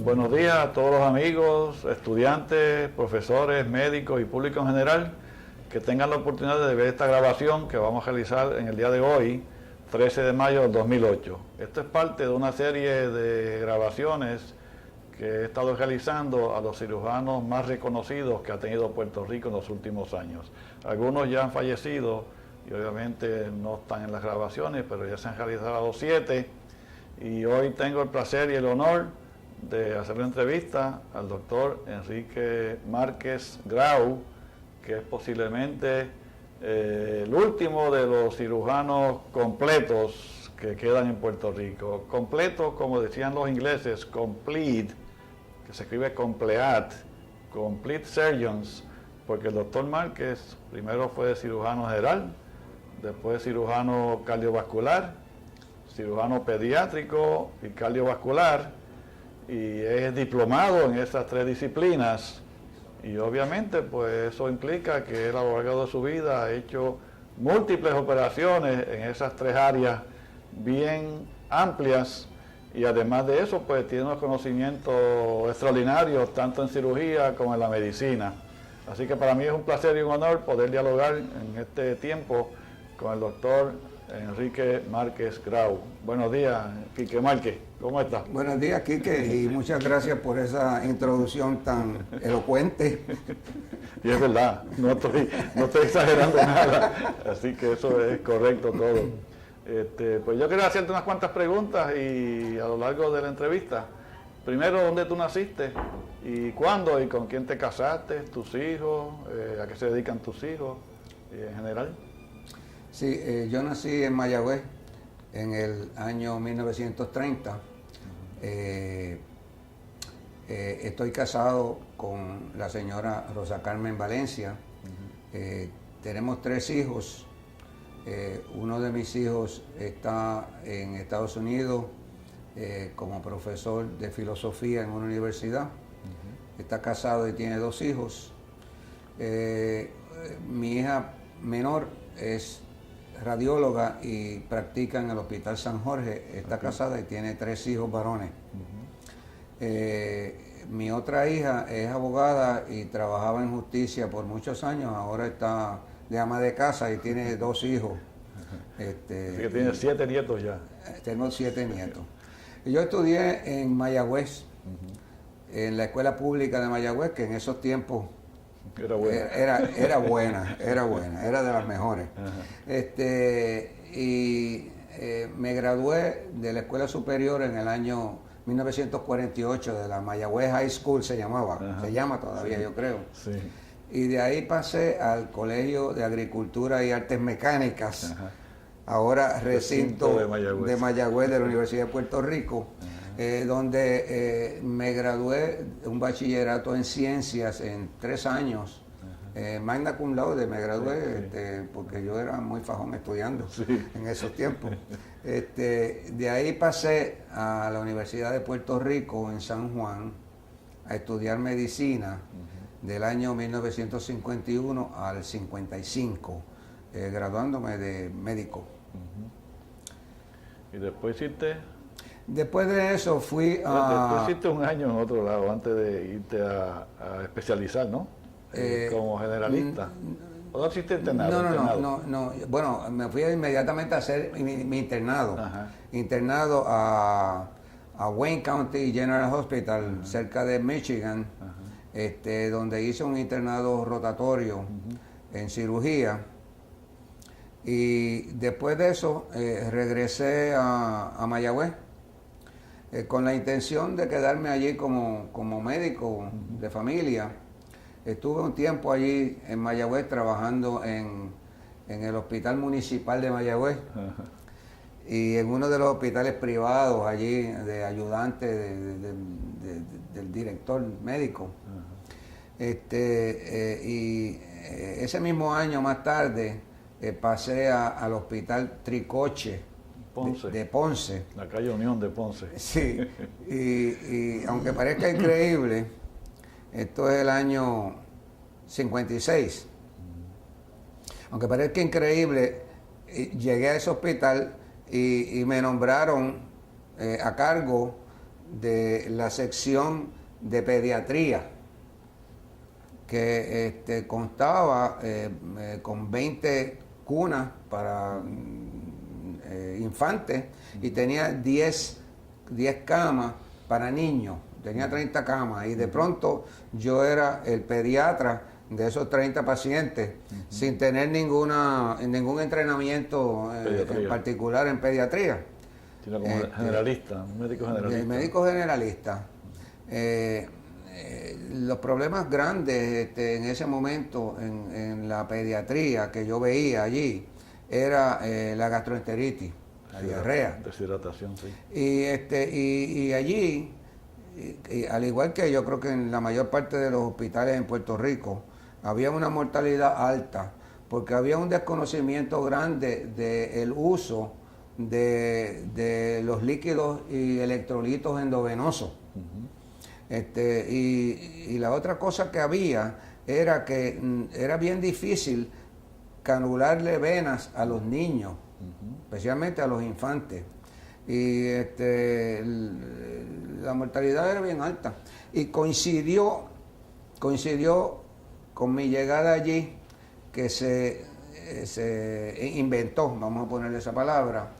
Buenos días a todos los amigos, estudiantes, profesores, médicos y público en general que tengan la oportunidad de ver esta grabación que vamos a realizar en el día de hoy, 13 de mayo del 2008. Esto es parte de una serie de grabaciones que he estado realizando a los cirujanos más reconocidos que ha tenido Puerto Rico en los últimos años. Algunos ya han fallecido y obviamente no están en las grabaciones, pero ya se han realizado 7 y hoy tengo el placer y el honor de hacer una entrevista al doctor Enrique Márquez Grau, que es posiblemente el último de los cirujanos completos que quedan en Puerto Rico. Completo, como decían los ingleses, complete, que se escribe complete surgeons, porque el doctor Márquez primero fue cirujano general, después cirujano cardiovascular, cirujano pediátrico y cardiovascular, y es diplomado en esas 3 disciplinas, y obviamente pues eso implica que él a lo largo de su vida ha hecho múltiples operaciones en esas 3 áreas bien amplias, y además de eso pues tiene unos conocimientos extraordinarios tanto en cirugía como en la medicina. Así que para mí es un placer y un honor poder dialogar en este tiempo con el doctor Enrique Márquez Grau. Buenos días, Quique Márquez, ¿cómo estás? Buenos días, Quique, y muchas gracias por esa introducción tan elocuente. Y es verdad, no estoy exagerando nada, así que eso es correcto todo. Pues yo quería hacerte unas cuantas preguntas y a lo largo de la entrevista. Primero, ¿dónde tú naciste? ¿Y cuándo? ¿Y con quién te casaste? ¿Tus hijos? ¿A qué se dedican tus hijos en general? Sí, yo nací en Mayagüez en el año 1930. Estoy casado con la señora Rosa Carmen Valencia. Tenemos 3 hijos. Uno de mis hijos está en Estados Unidos como profesor de filosofía en una universidad. Está casado y tiene 2 hijos. Mi hija menor es radióloga y practica en el Hospital San Jorge. Está casada y tiene 3 hijos varones. Mi otra hija es abogada y trabajaba en justicia por muchos años. Ahora está de ama de casa y tiene 2 hijos. Así que tiene 7 nietos ya. Tengo 7 nietos. Yo estudié en Mayagüez, en la escuela pública de Mayagüez, que en esos tiempos era buena, era de las mejores. Me gradué de la escuela superior en el año 1948, de la Mayagüez High School se llamaba, se llama todavía, sí, yo creo. Sí. Y de ahí pasé al Colegio de Agricultura y Artes Mecánicas, ahora recinto de Mayagüez de la Universidad de Puerto Rico, donde me gradué de un bachillerato en ciencias en 3 años. Magna cum laude me gradué, porque yo era muy fajón estudiando en esos tiempos. De ahí pasé a la Universidad de Puerto Rico en San Juan a estudiar medicina del año 1951 al 55, graduándome de médico. ¿Y después hiciste? Después de eso fui a... Después hiciste un año en otro lado antes de irte a especializar, ¿no? Como generalista. ¿O no hiciste internado? No. Bueno, me fui inmediatamente a hacer mi internado. Internado a Wayne County General Hospital, cerca de Michigan, donde hice un internado rotatorio en cirugía. Y después de eso regresé a Mayagüez con la intención de quedarme allí como médico de familia. Estuve un tiempo allí en Mayagüez trabajando en el Hospital Municipal de Mayagüez y en uno de los hospitales privados allí de ayudante del director médico. Y ese mismo año más tarde pasé al Hospital Tricoche de Ponce. La calle Unión de Ponce. Sí, y aunque parezca increíble, esto es el año 56. Aunque parezca increíble, llegué a ese hospital y me nombraron a cargo de la sección de pediatría, que constaba con 20 cunas para infantes y tenía 10 camas para niños, tenía 30 camas, y de pronto yo era el pediatra de esos 30 pacientes, sin tener ningún entrenamiento en particular en pediatría. Sino como generalista, un médico generalista. Médico generalista. Los problemas grandes en ese momento en la pediatría que yo veía allí era la gastroenteritis, la diarrea. Deshidratación, sí. Y allí, al igual que yo creo que en la mayor parte de los hospitales en Puerto Rico, había una mortalidad alta, porque había un desconocimiento grande del uso de los líquidos y electrolitos endovenosos. Y la otra cosa que había era que era bien difícil canularle venas a los niños, especialmente a los infantes. Y la mortalidad era bien alta. Y coincidió con mi llegada allí que se inventó, vamos a ponerle esa palabra,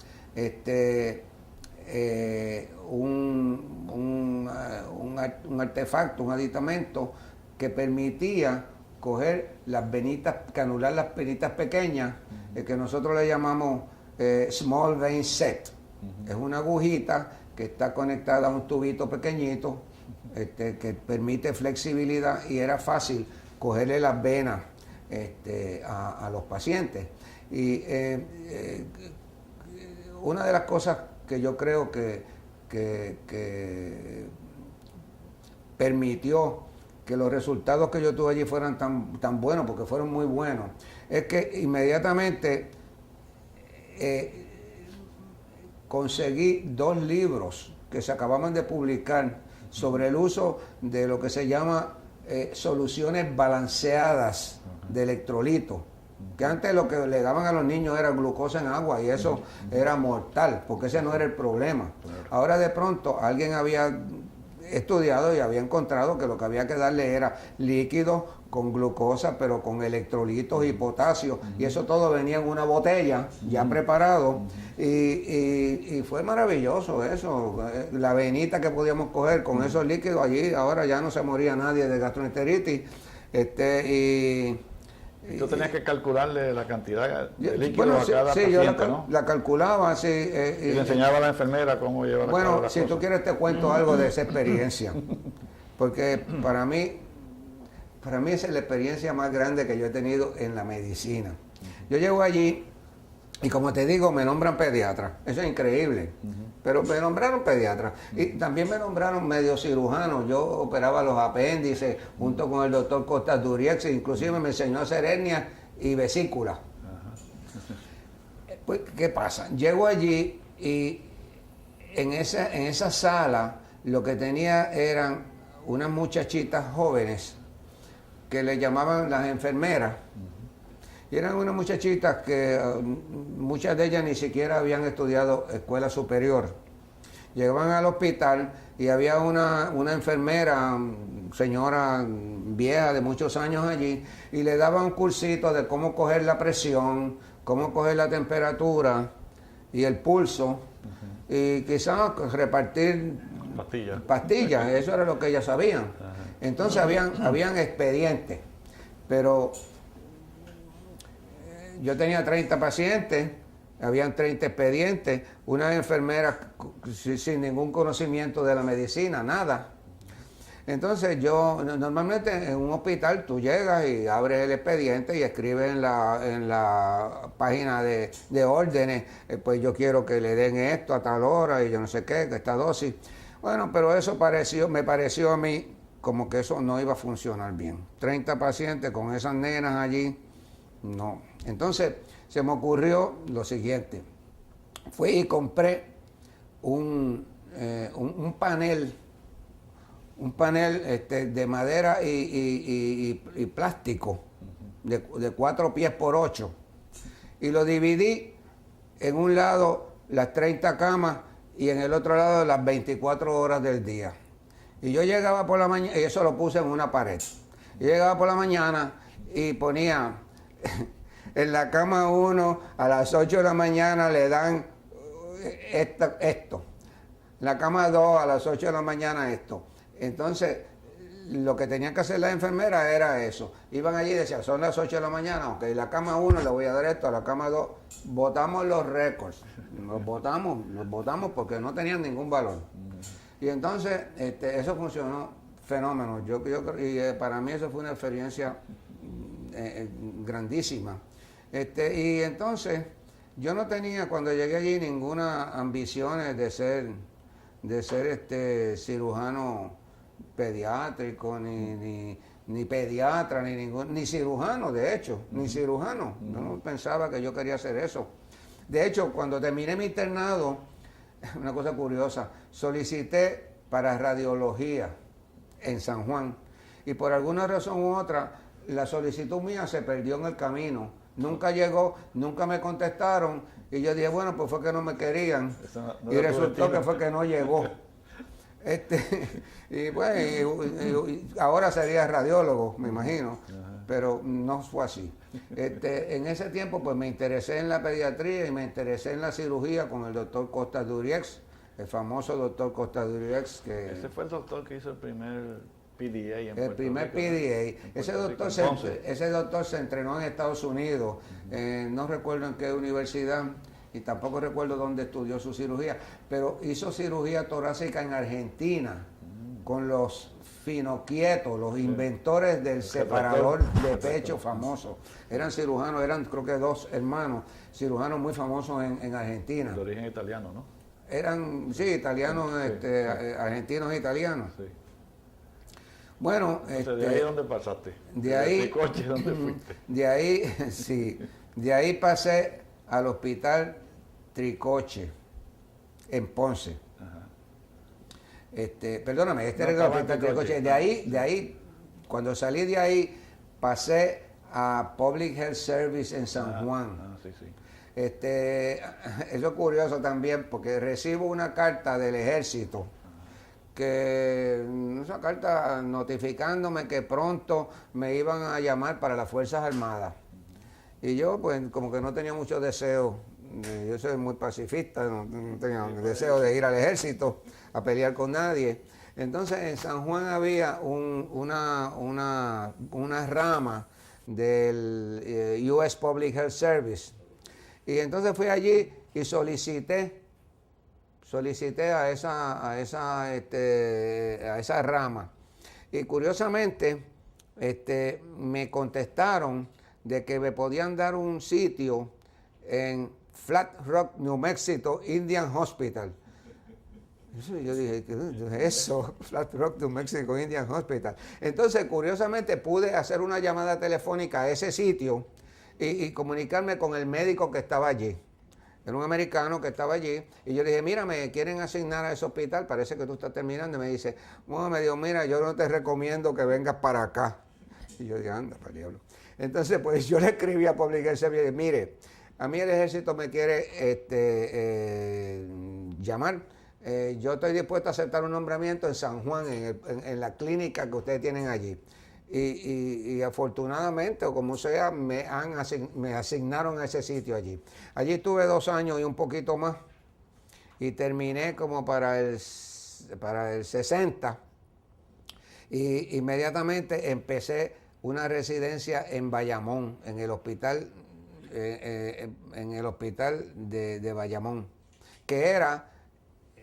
un artefacto, un aditamento que permitía coger las venitas, canular las venitas pequeñas, que nosotros le llamamos small vein set. Es una agujita que está conectada a un tubito pequeñito que permite flexibilidad, y era fácil cogerle las venas a los pacientes. Y una de las cosas que yo creo que permitió que los resultados que yo tuve allí fueran tan buenos, porque fueron muy buenos, es que inmediatamente conseguí 2 libros que se acababan de publicar sobre el uso de lo que se llama soluciones balanceadas de electrolitos, que antes lo que le daban a los niños era glucosa en agua, y eso era mortal, porque ese no era el problema. Ahora de pronto alguien había estudiado y había encontrado que lo que había que darle era líquido con glucosa, pero con electrolitos y potasio, y eso todo venía en una botella ya preparado, y fue maravilloso eso, la venita que podíamos coger con esos líquidos allí. Ahora ya no se moría nadie de gastroenteritis. Y tú tenías que calcularle la cantidad de líquido a cada paciente, yo ¿no? la calculaba, sí. Y le enseñaba a la enfermera cómo llevar a cabo Bueno, las si cosas. tú quieres te cuento algo de esa experiencia, porque para mí esa es la experiencia más grande que yo he tenido en la medicina. Yo llego allí y, como te digo, me nombran pediatra. Eso es increíble. Pero me nombraron pediatra. Y también me nombraron medio cirujano. Yo operaba los apéndices junto con el doctor Costa Duriex. Inclusive me enseñó a hacer hernia y vesícula. Pues, ¿qué pasa? Llego allí y en esa sala lo que tenía eran unas muchachitas jóvenes que le llamaban las enfermeras. Y eran unas muchachitas que muchas de ellas ni siquiera habían estudiado escuela superior. Llegaban al hospital y había una enfermera, señora vieja de muchos años allí, y le daban un cursito de cómo coger la presión, cómo coger la temperatura y el pulso, y quizás repartir pastillas, eso era lo que ellas sabían. Entonces habían expedientes, pero yo tenía 30 pacientes, habían 30 expedientes, unas enfermeras sin ningún conocimiento de la medicina, nada. Entonces yo, normalmente en un hospital tú llegas y abres el expediente y escribes en la página de órdenes, pues yo quiero que le den esto a tal hora y yo no sé qué, que esta dosis. Bueno, pero eso me pareció a mí como que eso no iba a funcionar bien. 30 pacientes con esas nenas allí, no. Entonces se me ocurrió lo siguiente. Fui y compré un panel de madera y plástico de 4 pies por 8, y lo dividí en un lado las 30 camas y en el otro lado las 24 horas del día. Y yo llegaba por la mañana, y eso lo puse en una pared. Yo llegaba por la mañana y ponía en la cama 1 a las 8 de la mañana le dan esto. En la cama 2 a las 8 de la mañana esto. Entonces, lo que tenían que hacer las enfermeras era eso. Iban allí y decían, son las 8 de la mañana, ok, la cama 1 le voy a dar esto, a la cama 2, botamos los récords. Los botamos porque no tenían ningún valor. Y entonces, eso funcionó fenómeno. Y para mí eso fue una experiencia grandísima. Y entonces, yo no tenía cuando llegué allí ninguna ambición de ser cirujano pediátrico, ni pediatra, ni cirujano, de hecho, ni cirujano. No pensaba que yo quería hacer eso. De hecho, cuando terminé mi internado, una cosa curiosa, solicité para radiología en San Juan y por alguna razón u otra, la solicitud mía se perdió en el camino. Nunca llegó, nunca me contestaron y yo dije, bueno, pues fue que no me querían y resultó que fue que no llegó. Y bueno, y ahora sería radiólogo, me imagino, pero no fue así. En ese tiempo pues me interesé en la pediatría y me interesé en la cirugía con el doctor Costa Duriex, el famoso doctor Costa Duriex. Ese fue el doctor que hizo el primer PDA en el primer PDA. Ese doctor se entrenó en Estados Unidos, no recuerdo en qué universidad, y tampoco recuerdo dónde estudió su cirugía, pero hizo cirugía torácica en Argentina con los Finoquieto, los inventores del separador de pecho famoso. Eran cirujanos, eran creo que 2 hermanos, cirujanos muy famosos en Argentina. De origen italiano, ¿no? Eran, sí, italianos, argentinos e italianos. Sí. Bueno, ¿de ahí dónde pasaste? De ahí, coche, ¿dónde fuiste? De ahí, sí, de ahí pasé al hospital Tricoche, en Ponce. Ajá. Perdóname, era el hospital Tricoche. De ahí, cuando salí de ahí, pasé a Public Health Service en San Juan. Sí, sí. Eso es curioso también, porque recibo una carta del ejército, esa carta notificándome que pronto me iban a llamar para las Fuerzas Armadas. Y yo, pues, como que no tenía mucho deseo, yo soy muy pacifista, no tenía deseo de ir al ejército a pelear con nadie. Entonces, en San Juan había una rama del US Public Health Service. Y entonces fui allí y solicité a esa rama. Y curiosamente, me contestaron de que me podían dar un sitio en Flat Rock, New Mexico, Indian Hospital. Yo dije, ¿qué es eso? Flat Rock, New Mexico, Indian Hospital. Entonces, curiosamente, pude hacer una llamada telefónica a ese sitio y comunicarme con el médico que estaba allí. Era un americano que estaba allí, y yo le dije, mira, me quieren asignar a ese hospital, parece que tú estás terminando. Y me dice, bueno, me dijo, mira, yo no te recomiendo que vengas para acá. Y yo dije, anda, para el diablo. Entonces, pues yo le escribí a Public Health Service y dije, mire, a mí el ejército me quiere llamar. Yo estoy dispuesto a aceptar un nombramiento en San Juan, en la clínica que ustedes tienen allí. Y afortunadamente, o como sea, me asignaron a ese sitio allí. Allí estuve 2 años y un poquito más, y terminé como para el 60, y inmediatamente empecé una residencia en Bayamón, en el hospital de Bayamón, que era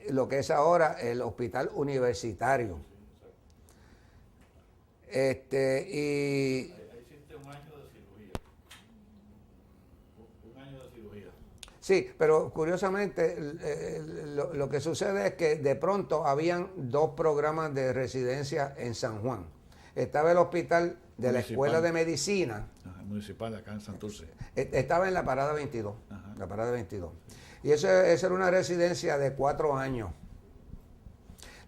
lo que es ahora el hospital universitario. Y hiciste un año de cirugía. Un año de cirugía. Sí, pero curiosamente lo que sucede es que de pronto habían 2 programas de residencia en San Juan. Estaba el hospital de la Escuela de Medicina. Ajá, municipal acá en Santurce. Estaba en la Parada 22. Ajá. La Parada 22. Y esa era una residencia de 4 años.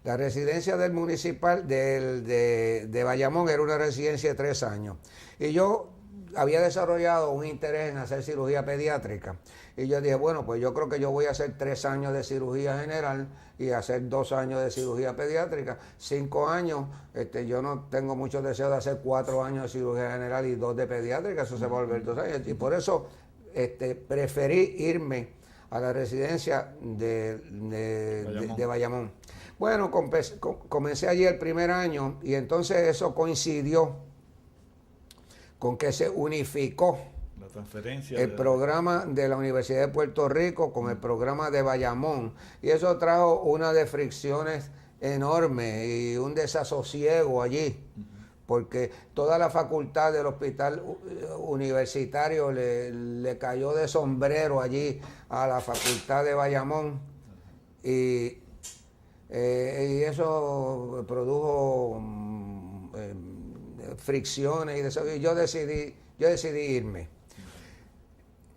La residencia del municipal de Bayamón era una residencia de 3 años. Y yo había desarrollado un interés en hacer cirugía pediátrica. Y yo dije, bueno, pues yo creo que yo voy a hacer 3 años de cirugía general y hacer 2 años de cirugía pediátrica. 5 años, yo no tengo mucho deseo de hacer 4 años de cirugía general y 2 de pediátrica, eso se va a volver 2 años. Y por eso preferí irme a la residencia de Bayamón. Bueno, comencé allí el primer año y entonces eso coincidió con que se unificó la transferencia el programa de la Universidad de Puerto Rico con el programa de Bayamón, y eso trajo una de fricciones enormes y un desasosiego allí, porque toda la facultad del hospital universitario le cayó de sombrero allí a la facultad de Bayamón, y eso produjo fricciones y yo decidí irme.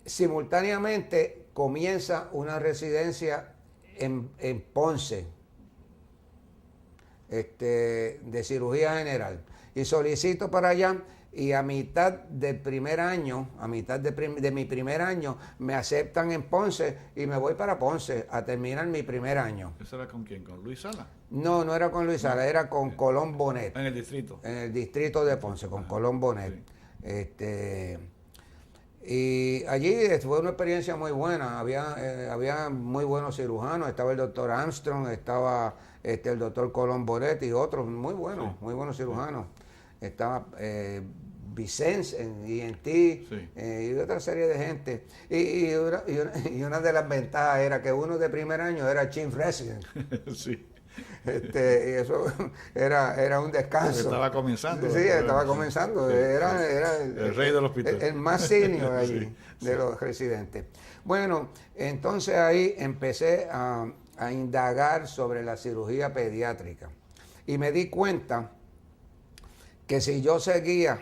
Simultáneamente comienza una residencia en Ponce de cirugía general y solicito para allá, y a mitad del primer año, de mi primer año, me aceptan en Ponce y me voy para Ponce a terminar mi primer año. ¿Eso era con quién? ¿Con Luis Sala? No, no era con Luis Sala, era con Colón Bonet. En el distrito. En el distrito de Ponce, con Colón Bonet. Sí. Y allí fue una experiencia muy buena, había muy buenos cirujanos, estaba el doctor Armstrong, estaba el doctor Colón Bonet y otros muy buenos cirujanos. Estaba Vicente en ENT, y otra serie de gente. Y una de las ventajas era que uno de primer año era Chief Resident. Sí. Y eso era un descanso. Estaba comenzando. Sí, estaba comenzando. Era el rey del hospital. El más senior allí de los residentes. Bueno, entonces ahí empecé a indagar sobre la cirugía pediátrica. Y me di cuenta que si yo seguía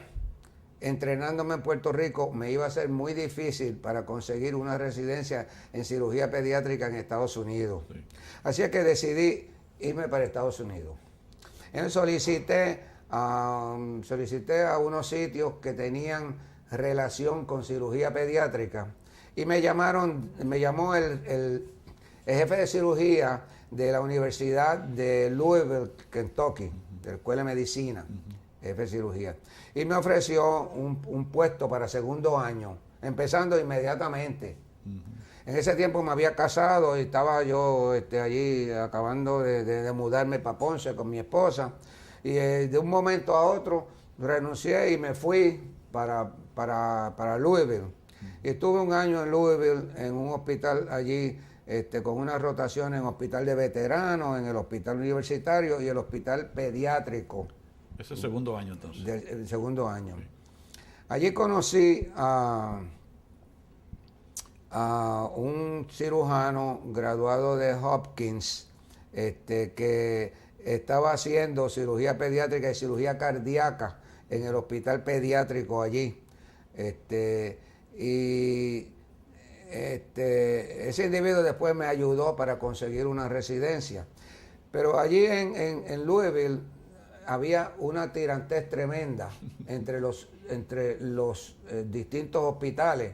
entrenándome en Puerto Rico, me iba a ser muy difícil para conseguir una residencia en cirugía pediátrica en Estados Unidos. Sí. Así que decidí irme para Estados Unidos. Solicité a unos sitios que tenían relación con cirugía pediátrica y me llamó el jefe de cirugía de la Universidad de Louisville, Kentucky, de la Escuela de Medicina, jefe de cirugía, y me ofreció un puesto para segundo año, empezando inmediatamente. En ese tiempo me había casado y estaba yo allí acabando de mudarme para Ponce con mi esposa, y de un momento a otro renuncié y me fui para Louisville. Y estuve un año en Louisville en un hospital allí, con una rotación en hospital de veteranos, en el hospital universitario y el hospital pediátrico. Ese es el segundo año entonces. El segundo año. Sí. Allí conocí a un cirujano graduado de Hopkins, que estaba haciendo cirugía pediátrica y cirugía cardíaca en el hospital pediátrico allí. Ese individuo después me ayudó para conseguir una residencia. Pero allí en Louisville había una tirantez tremenda entre los distintos hospitales.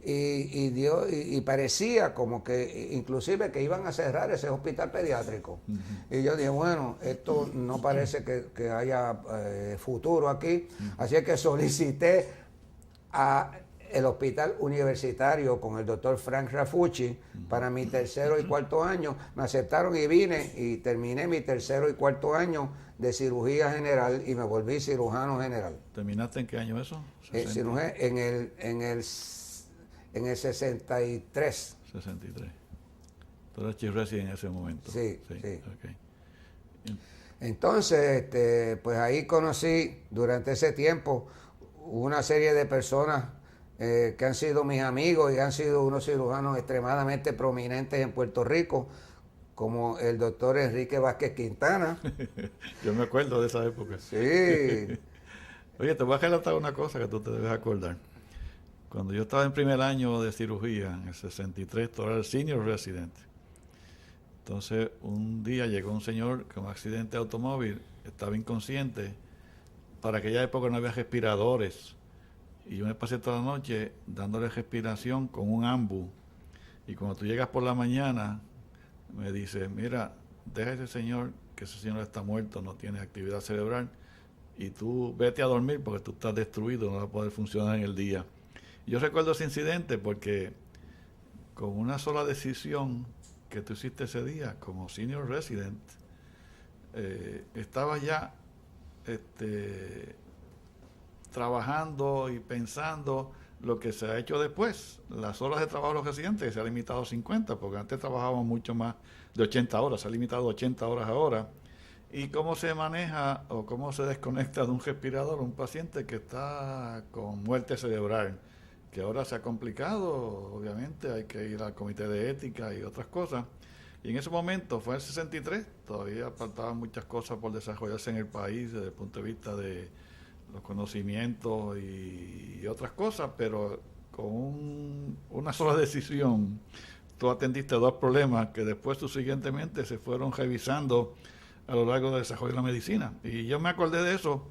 Y parecía como que inclusive que iban a cerrar ese hospital pediátrico. Y yo dije, bueno, esto no parece que haya futuro aquí. Así que solicité a el hospital universitario con el doctor Frank Rafucci para mi tercero y cuarto año. Me aceptaron y vine y terminé mi tercero y cuarto año de cirugía general y me volví cirujano general. ¿Terminaste en qué año eso? En el 63. 63. Tú eras chief resident en ese momento. Sí. Okay. Entonces, pues ahí conocí durante ese tiempo una serie de personas que han sido mis amigos y han sido unos cirujanos extremadamente prominentes en Puerto Rico, como el doctor Enrique Vázquez Quintana. Yo me acuerdo de esa época. Sí. Oye, te voy a relatar una cosa que tú te debes acordar. Cuando yo estaba en primer año de cirugía, en el 63, tú eras el senior resident. Entonces, un día llegó un señor con un accidente de automóvil, estaba inconsciente. Para aquella época no había respiradores y yo me pasé toda la noche dándole respiración con un ambu. Y cuando tú llegas por la mañana, me dice, mira, deja a ese señor, que ese señor está muerto, no tiene actividad cerebral, y tú vete a dormir porque tú estás destruido, no vas a poder funcionar en el día. Y yo recuerdo ese incidente porque con una sola decisión que tú hiciste ese día como senior resident, estaba ya trabajando y pensando lo que se ha hecho después, las horas de trabajo de los residentes, que se ha limitado a 50, porque antes trabajábamos mucho más de 80 horas, se ha limitado a 80 horas ahora, y cómo se maneja o cómo se desconecta de un respirador un paciente que está con muerte cerebral, que ahora se ha complicado, obviamente hay que ir al comité de ética y otras cosas, y en ese momento, fue en el 63, todavía faltaban muchas cosas por desarrollarse en el país desde el punto de vista de los conocimientos y otras cosas, pero con una sola decisión tú atendiste dos problemas que después subsiguientemente se fueron revisando a lo largo del desarrollo de la medicina. Y yo me acordé de eso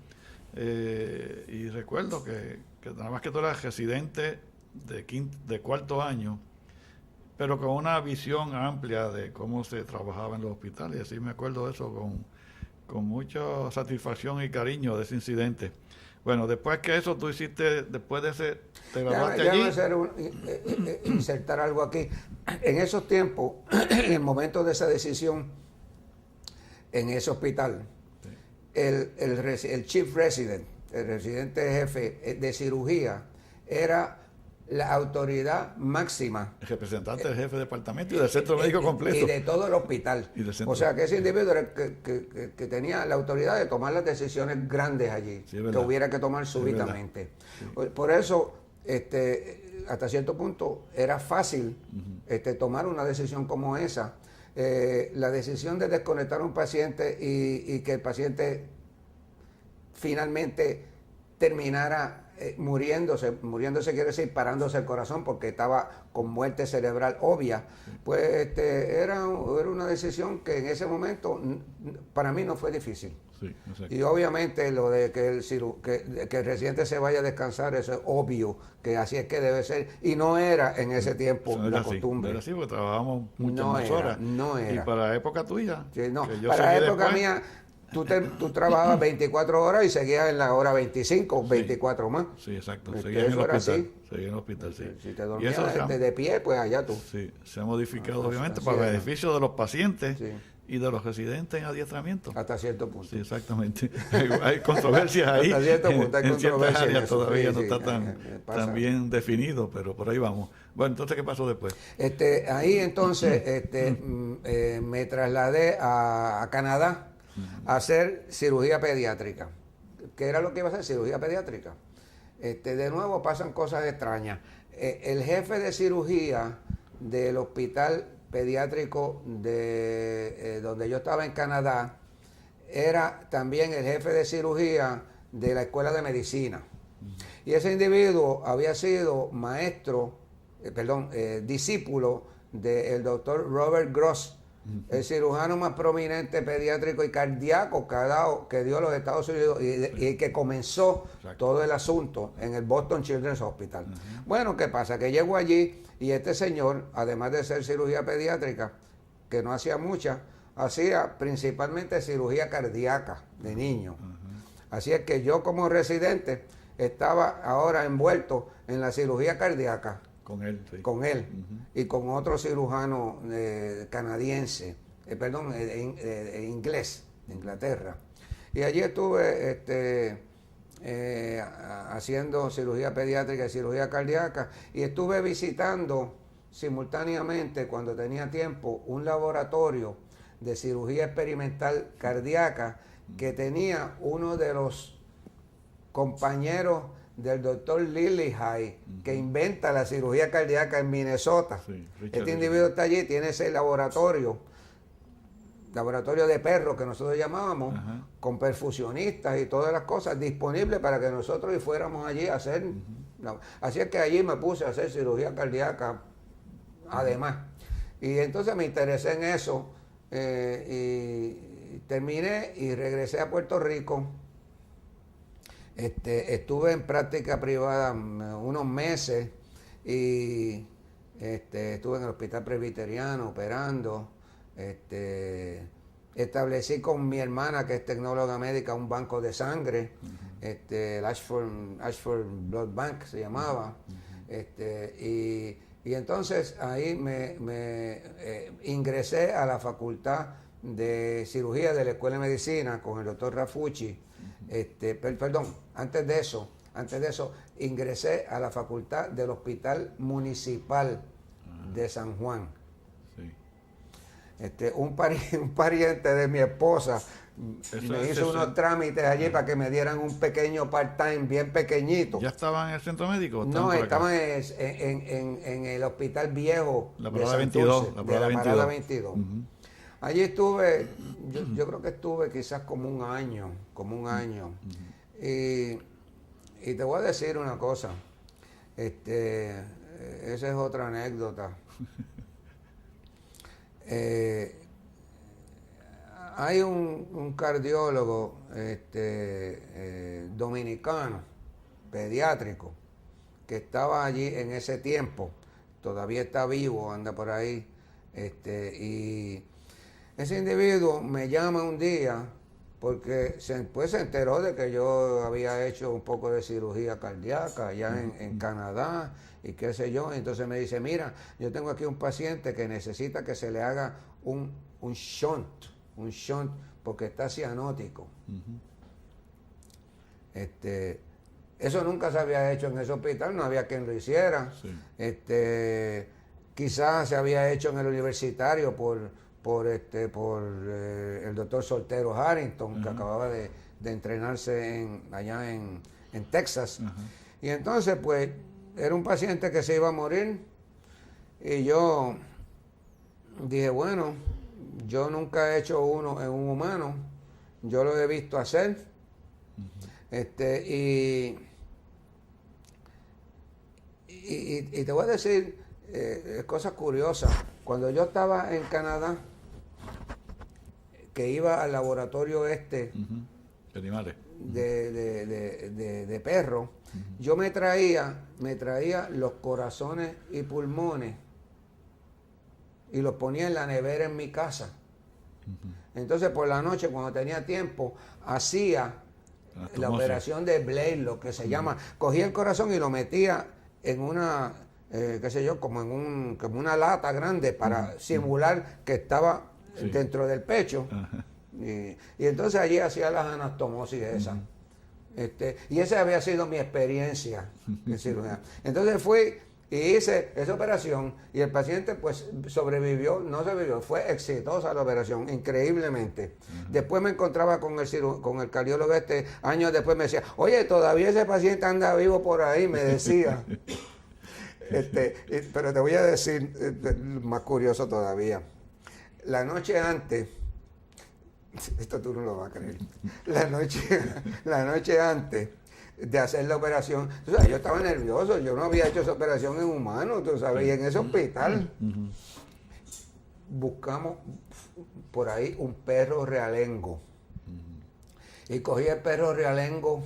y recuerdo que nada más que tú eras residente de cuarto año, pero con una visión amplia de cómo se trabajaba en los hospitales. Y así me acuerdo de eso con mucha satisfacción y cariño de ese incidente. Bueno, después que eso tú hiciste, después de ese, te graduaste allí. Insertar algo aquí. En esos tiempos, en el momento de esa decisión, en ese hospital, sí, el chief resident, el residente jefe de cirugía, era la autoridad máxima. El representante del jefe de departamento y del centro médico completo. Y de todo el hospital. O sea, que ese individuo era que tenía la autoridad de tomar las decisiones grandes allí, sí, que hubiera que tomar súbitamente. Sí. Por eso, hasta cierto punto, era fácil tomar una decisión como esa. La decisión de desconectar a un paciente y que el paciente finalmente terminara muriéndose quiere decir parándose el corazón porque estaba con muerte cerebral obvia, pues era una decisión que en ese momento para mí no fue difícil. Sí, y obviamente lo de que el residente se vaya a descansar, eso es obvio, que así es que debe ser, y no era en ese tiempo la costumbre. Era así, porque trabajábamos muchas más horas. No era. Y para la época tuya. Sí, no, para la época después, mía, tú trabajabas 24 horas y seguías en la hora 25, 24 más. Sí, exacto. Seguías en el hospital. Seguías en el hospital, sí. Si te dormías de pie, pues allá tú. Sí, se ha modificado obviamente para el beneficio de los pacientes. Sí. Y de los residentes en adiestramiento. Hasta cierto punto. Sí, exactamente. Hay controversias ahí. Hasta cierto punto hay controversias. En áreas todavía no está tan bien definido, pero por ahí vamos. Bueno, entonces, ¿qué pasó después? Ahí entonces me trasladé a Canadá a hacer cirugía pediátrica. ¿Qué era lo que iba a hacer? Cirugía pediátrica. De nuevo pasan cosas extrañas. El jefe de cirugía del hospital pediátrico de donde yo estaba en Canadá era también el jefe de cirugía de la escuela de medicina. Y ese individuo había sido discípulo del doctor Robert Gross, el cirujano más prominente pediátrico y cardíaco que dio los Estados Unidos y que comenzó todo el asunto en el Boston Children's Hospital. Bueno, ¿qué pasa? Que llego allí y este señor, además de hacer cirugía pediátrica, que no hacía mucha, hacía principalmente cirugía cardíaca de niños. Así es que yo como residente estaba ahora envuelto en la cirugía cardíaca. Con él, sí. Con él y con otro cirujano canadiense, inglés, de Inglaterra. Y allí estuve haciendo cirugía pediátrica y cirugía cardíaca y estuve visitando simultáneamente, cuando tenía tiempo, un laboratorio de cirugía experimental cardíaca que tenía uno de los compañeros del doctor Lillehei, que inventa la cirugía cardíaca en Minnesota. Sí, este individuo está allí, tiene ese laboratorio de perros que nosotros llamábamos, con perfusionistas y todas las cosas disponibles para que nosotros fuéramos allí a hacer. Así es que allí me puse a hacer cirugía cardíaca además. Y entonces me interesé en eso y terminé y regresé a Puerto Rico. Estuve en práctica privada unos meses y estuve en el hospital presbiteriano operando. Establecí con mi hermana, que es tecnóloga médica, un banco de sangre, el Ashford Blood Bank se llamaba. Y entonces ahí me ingresé a la facultad de cirugía de la Escuela de Medicina con el doctor Rafucci. Perdón, antes de eso ingresé a la facultad del Hospital Municipal de San Juan. Sí. Un pariente de mi esposa me hizo unos trámites allí para que me dieran un pequeño part-time bien pequeñito. ¿Ya estaba en el centro médico? No, estaba en el hospital viejo la Parada 22. La Parada 22. Allí estuve, yo creo que estuve quizás como un año. Y te voy a decir una cosa, esa es otra anécdota. Hay un cardiólogo dominicano, pediátrico, que estaba allí en ese tiempo, todavía está vivo, anda por ahí, y ese individuo me llama un día porque después se enteró de que yo había hecho un poco de cirugía cardíaca allá en Canadá y qué sé yo. Entonces me dice, mira, yo tengo aquí un paciente que necesita que se le haga un shunt porque está cianótico. Eso nunca se había hecho en ese hospital, no había quien lo hiciera. Sí. Quizás se había hecho en el universitario por el doctor Soltero Harrington, que acababa de entrenarse allá en Texas. Y entonces, pues, era un paciente que se iba a morir. Y yo dije, bueno, yo nunca he hecho uno en un humano. Yo lo he visto hacer. Y te voy a decir cosas curiosas. Cuando yo estaba en Canadá, que iba al laboratorio de animales, de perros, yo me traía los corazones y pulmones y los ponía en la nevera en mi casa. Entonces por la noche, cuando tenía tiempo, hacía la operación de Blade, lo que se llama. Cogía el corazón y lo metía en una, qué sé yo, como una lata grande para simular que estaba dentro del pecho. Y entonces allí hacía las anastomosis esas. Y esa había sido mi experiencia en cirugía. Entonces fui y hice esa operación y el paciente pues sobrevivió, fue exitosa la operación, increíblemente. Después me encontraba con el cardiólogo años después me decía, oye, todavía ese paciente anda vivo por ahí, me decía. Pero te voy a decir, más curioso todavía. La noche antes, esto tú no lo vas a creer, la noche antes de hacer la operación, tú sabes, yo estaba nervioso, yo no había hecho esa operación en humano, tú sabes, y en ese hospital buscamos por ahí un perro realengo. Y cogí el perro realengo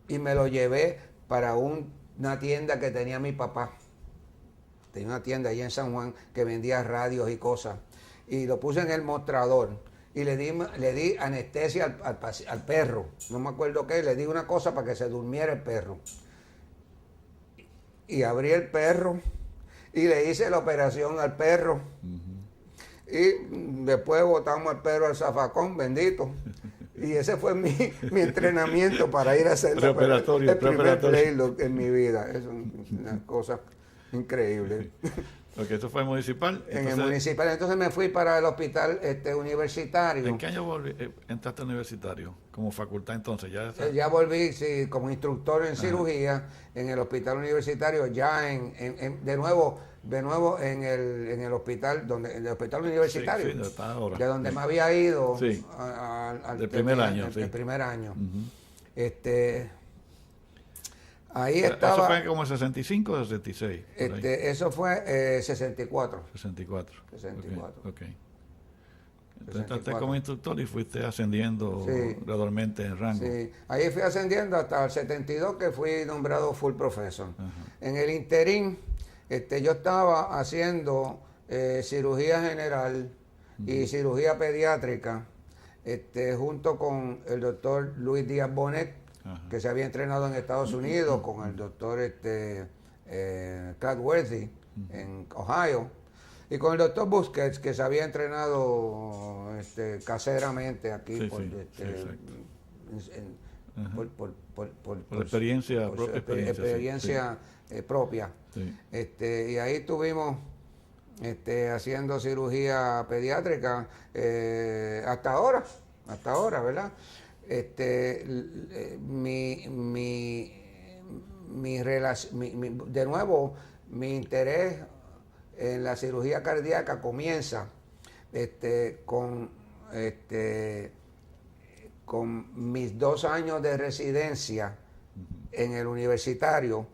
y me lo llevé para una tienda que tenía mi papá. Tenía una tienda allí en San Juan que vendía radios y cosas. Y lo puse en el mostrador y le di anestesia al perro. No me acuerdo qué, le di una cosa para que se durmiera el perro. Y abrí el perro y le hice la operación al perro. Y después botamos el perro al zafacón, bendito. Y ese fue mi entrenamiento para ir a hacer el primer playlock en mi vida. Es una cosa increíble. Porque esto fue municipal. En el municipal. Entonces me fui para el hospital universitario. ¿En qué año entraste al universitario? Como facultad entonces. Ya volví, sí, como instructor en cirugía en el hospital universitario, ya de nuevo en el hospital universitario. Sí, está ahora. De donde me había ido al primer año. El primer año. Ahí estaba. ¿Eso fue como el 65 o el 66? Eso fue 64. 64. Okay. Entonces entraste como instructor y fuiste ascendiendo gradualmente en rango. Sí, ahí fui ascendiendo hasta el 72 que fui nombrado full professor. En el interín, yo estaba haciendo cirugía general y cirugía pediátrica, junto con el doctor Luis Díaz Bonet, que se había entrenado en Estados Unidos, con el doctor Cladworthy en Ohio, y con el doctor Busquets, que se había entrenado caseramente aquí por experiencia propia. Sí. Y ahí estuvimos haciendo cirugía pediátrica hasta ahora, ¿verdad? De nuevo, mi interés en la cirugía cardíaca comienza con mis 2 años de residencia en el universitario,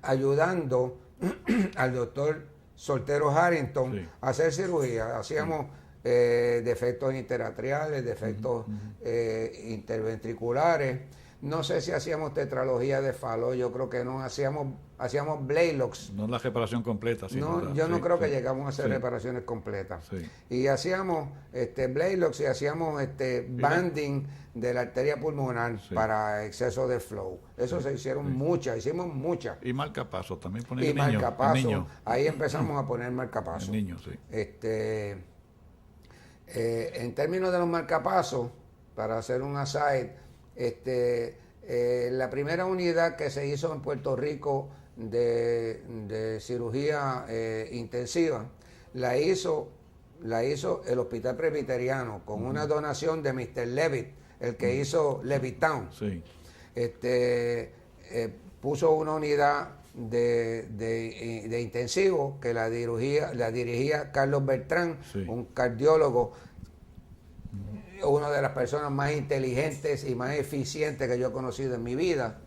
ayudando al doctor Soltero Harrington a hacer cirugía. Hacíamos defectos interatriales, defectos interventriculares. No sé si hacíamos tetralogía de Fallot, yo creo que no. Hacíamos Blaylock. No la reparación completa. No, yo no creo que llegamos a hacer reparaciones completas. Y hacíamos Blaylock y hacíamos banding de la arteria pulmonar para exceso de flow. Eso se hicieron hicimos muchas. Y marcapasos también poner el niño. Marcapasos, ahí empezamos a poner marcapasos. El niño, sí. En términos de los marcapasos, para hacer un aside, la primera unidad que se hizo en Puerto Rico de cirugía intensiva la hizo el Hospital Presbiteriano con una donación de Mr. Levitt, el que hizo Levittown. Sí. Puso una unidad de intensivo que la dirigía Carlos Bertrán, un cardiólogo, una de las personas más inteligentes y más eficientes que yo he conocido en mi vida.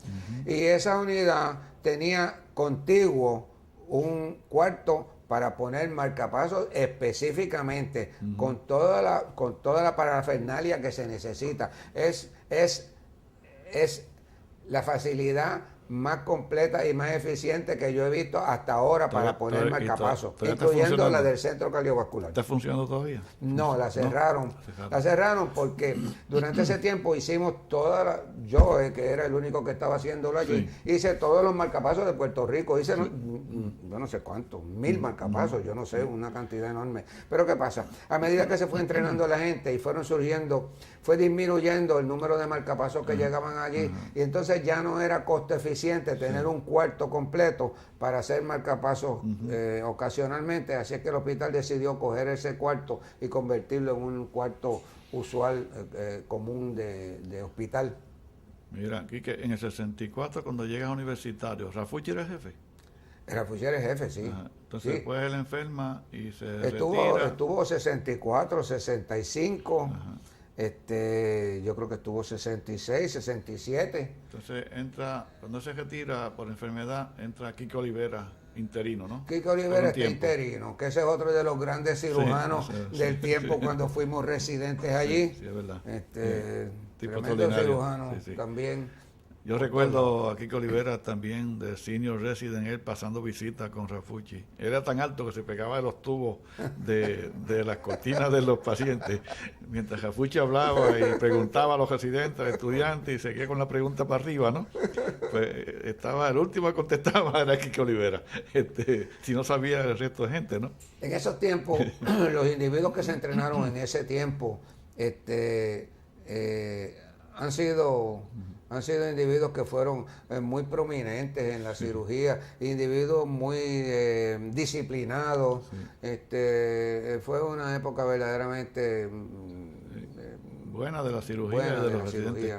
Y esa unidad tenía contiguo un cuarto para poner marcapasos específicamente, con toda la parafernalia que se necesita. Es la facilidad más completa y más eficiente que yo he visto hasta ahora para poner marcapasos, incluyendo la del centro cardiovascular. ¿Está funcionando todavía? No, la cerraron. La cerraron porque durante ese tiempo hicimos yo, que era el único que estaba haciéndolo allí, hice todos los marcapasos de Puerto Rico, hice yo no sé cuántos, 1000 marcapasos, yo no sé, una cantidad enorme. Pero ¿qué pasa? A medida que se fue entrenando la gente y fue disminuyendo el número de marcapasos que llegaban allí, y entonces ya no era costo eficiente tener un cuarto completo para hacer marcapasos ocasionalmente, así es que el hospital decidió coger ese cuarto y convertirlo en un cuarto usual común de hospital. Mira, Quique, en el 64 cuando llegas a universitario, ¿Rafucci era el jefe? Rafucci era el jefe, sí. Entonces después él enferma y se retira. retira. Estuvo 64, 65. Yo creo que estuvo 66, 67. Entonces cuando se retira por enfermedad, entra Quique Olivera, interino, ¿no? Quique Olivera está interino, que ese es otro de los grandes cirujanos del tiempo cuando fuimos residentes allí. Sí, es verdad. Tremendo cirujano también. Yo recuerdo a Quique Olivera también de senior resident, él pasando visita con Rafucci. Era tan alto que se pegaba de los tubos de las cortinas de los pacientes. Mientras Rafucci hablaba y preguntaba a los residentes, a los estudiantes, y seguía con la pregunta para arriba, ¿no? Pues el último que contestaba era Quique Olivera. Si no sabía el resto de gente, ¿no? En esos tiempos, los individuos que se entrenaron en ese tiempo, han sido individuos que fueron muy prominentes en la cirugía, individuos muy disciplinados. Fue una época verdaderamente buena de la cirugía, de los residentes.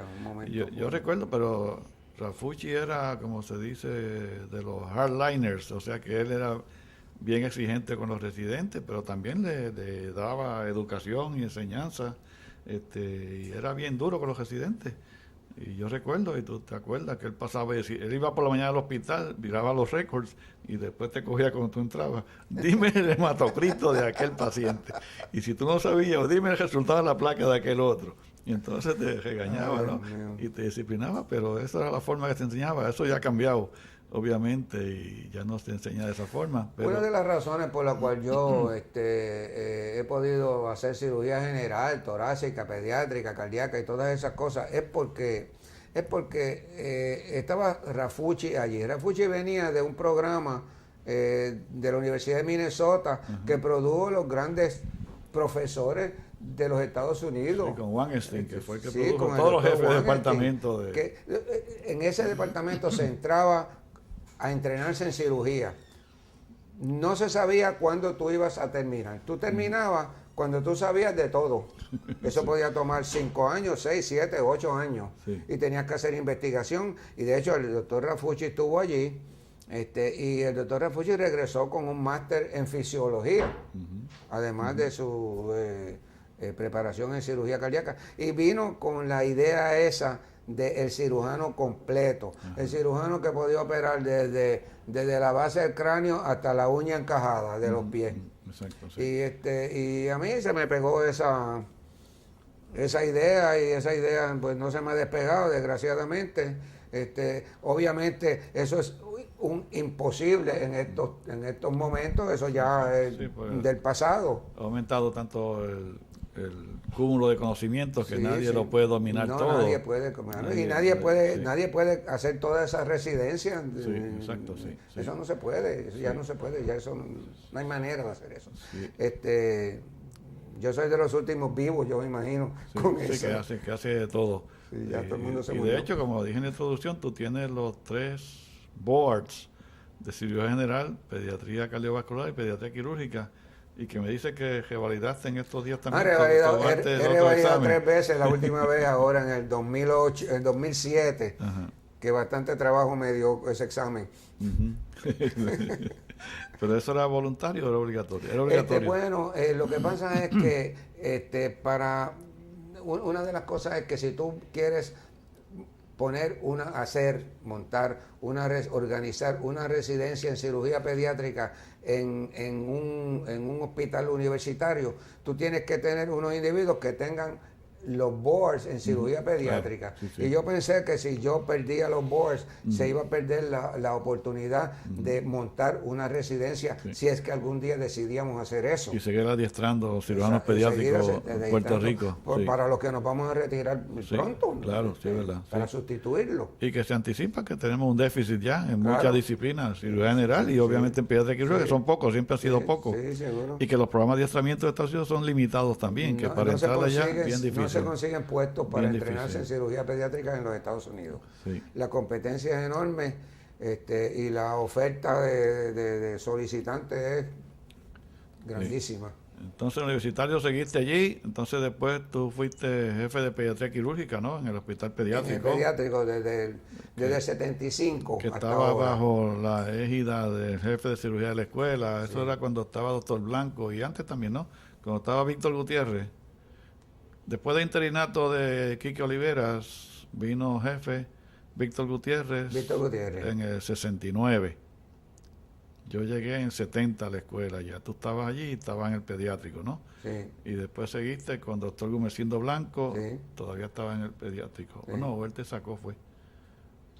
Yo recuerdo, pero Rafucci era, como se dice, de los hardliners, o sea que él era bien exigente con los residentes, pero también le daba educación y enseñanza, y era bien duro con los residentes. Y yo recuerdo, y tú te acuerdas, que él pasaba y decía, él iba por la mañana al hospital, miraba los récords y después te cogía cuando tú entrabas. Dime el hematocrito de aquel paciente. Y si tú no sabías, dime el resultado de la placa de aquel otro. Y entonces te regañaba, ¿no? Y te disciplinaba, pero esa era la forma que te enseñaba. Eso ya ha cambiado, obviamente, y ya no se enseña de esa forma. Pero... Una de las razones por la cual yo he podido hacer cirugía general, torácica, pediátrica, cardíaca y todas esas cosas es porque estaba Rafucci allí. Rafucci venía de un programa de la Universidad de Minnesota que produjo los grandes profesores de los Estados Unidos. Sí, con Weinstein, que fue el que produjo todos los jefes de departamento. En ese departamento se entraba a entrenarse en cirugía. No se sabía cuándo tú ibas a terminar. Tú terminabas cuando tú sabías de todo. Eso podía tomar 5 años, 6, 7, 8 años. Sí. Y tenías que hacer investigación. Y de hecho el doctor Rafucci estuvo allí. Y el doctor Rafucci regresó con un máster en fisiología, además de su preparación en cirugía cardíaca. Y vino con la idea esa del cirujano completo, el cirujano que podía operar desde la base del cráneo hasta la uña encajada de los pies. Exacto, sí. Y a mí se me pegó esa idea, y esa idea pues no se me ha despegado, desgraciadamente. Obviamente eso es un imposible en estos momentos, eso ya es pues, del pasado. Ha aumentado tanto el cúmulo de conocimientos que nadie lo puede dominar todo. Nadie puede, nadie puede hacer toda esa residencia. Sí, exacto, sí. Eso no se puede, eso ya no se puede, ya eso no hay manera de hacer eso. Sí. Yo soy de los últimos vivos, yo me imagino, con eso. Que hace de todo. Sí, ya todo el mundo se murió. Y de hecho, como dije en la introducción, tú tienes los 3 boards de cirugía general, pediatría cardiovascular y pediatría quirúrgica, y que me dice que revalidaste en estos días también. He revalidado 3 veces, la última vez ahora en el 2007, que bastante trabajo me dio ese examen. ¿Pero eso era voluntario o era obligatorio? Era obligatorio. Bueno, lo que pasa es que una de las cosas es que si tú quieres organizar una residencia en cirugía pediátrica en un hospital universitario, tú tienes que tener unos individuos que tengan los boards en cirugía pediátrica. Claro, sí. Y yo pensé que si yo perdía los boards, se iba a perder la oportunidad de montar una residencia, si es que algún día decidíamos hacer eso. Y seguir adiestrando cirujanos pediátricos en Puerto Rico. Para los que nos vamos a retirar pronto. Claro, sí, verdad. Para sustituirlo. Y que se anticipa que tenemos un déficit ya en muchas disciplinas, cirugía general y obviamente en pediatría quirúrgica, que son pocos, siempre ha sido poco. Sí, seguro. Y que los programas de adiestramiento de Estados Unidos son limitados también, que para entrar allá es bien difícil. No se consiguen puestos para entrenarse en cirugía pediátrica en los Estados Unidos. Sí. La competencia es enorme, y la oferta de solicitantes es grandísima. Sí. Entonces, universitario seguiste allí, entonces después tú fuiste jefe de pediatría quirúrgica, ¿no? En el hospital pediátrico. En el pediátrico desde el 75 que hasta estaba ahora. Bajo la égida del jefe de cirugía de la escuela. Eso era cuando estaba doctor Blanco y antes también, ¿no? Cuando estaba Víctor Gutiérrez. Después del interinato de Quique Oliveras, vino jefe Víctor Gutiérrez en el 69. Yo llegué en 70 a la escuela ya. Tú estabas allí y estabas en el pediátrico, ¿no? Sí. Y después seguiste con doctor Gumercindo Blanco, todavía estaba en el pediátrico. Sí. O no, él te sacó, fue.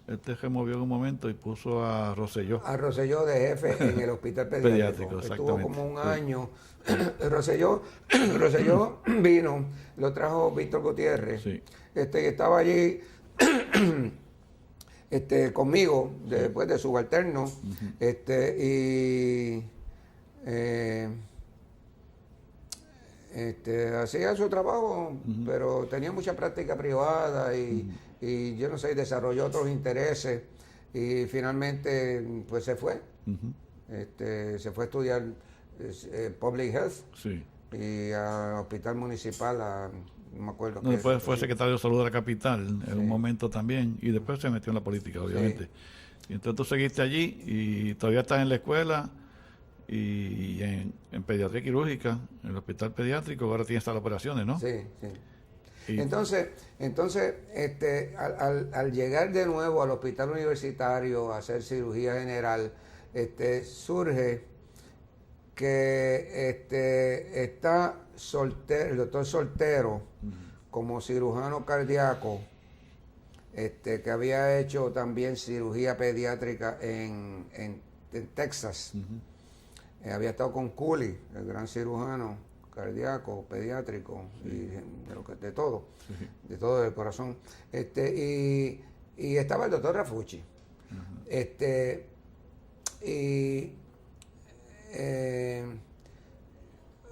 Él te removió en un momento y puso a Rosselló. A Rosselló de jefe en el hospital pediátrico. Estuvo como un año. Rosselló vino, lo trajo Víctor Gutiérrez. Sí. Estaba allí conmigo, después de subalterno, hacía su trabajo, pero tenía mucha práctica privada y yo no sé, desarrolló otros intereses y finalmente pues se fue. Se fue a estudiar Public Health y al hospital municipal, no me acuerdo. No, después fue secretario de salud de la capital en un momento también y después se metió en la política, obviamente. Y entonces tú seguiste allí y todavía estás en la escuela y en pediatría quirúrgica, en el hospital pediátrico, ahora tienes estas operaciones, ¿no? Sí, sí. Entonces al llegar de nuevo al hospital universitario a hacer cirugía general, surge que está el doctor Soltero, como cirujano cardíaco, que había hecho también cirugía pediátrica en Texas. Había estado con Cooley, el gran cirujano cardíaco, pediátrico, y de todo, de todo el corazón. Y estaba el doctor Rafucci.